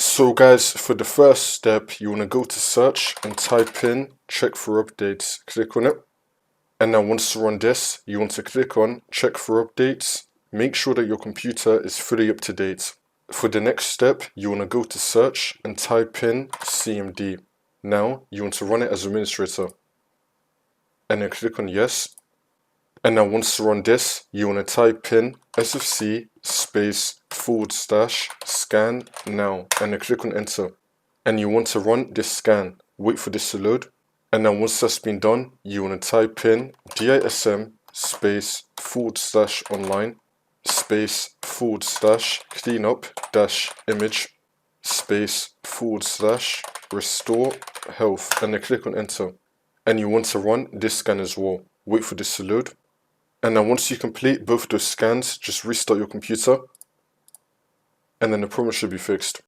So guys, for the first step, you want to go to search and type in check for updates. Click on it. And now once you run this, you want to click on check for updates. Make sure that your computer is fully up to date. For the next step, you want to go to search and type in CMD. Now you want to run it as administrator. And then click on yes. And now once you run this, you want to type in SFC /scan now and then click on enter. And you want to run this scan. Wait for this to load. And now once that's been done, you want to type in DISM /online /cleanup -image /restore health and then click on enter. And you want to run this scan as well. Wait for this to load. And now once you complete both those scans, just restart your computer and then the problem should be fixed.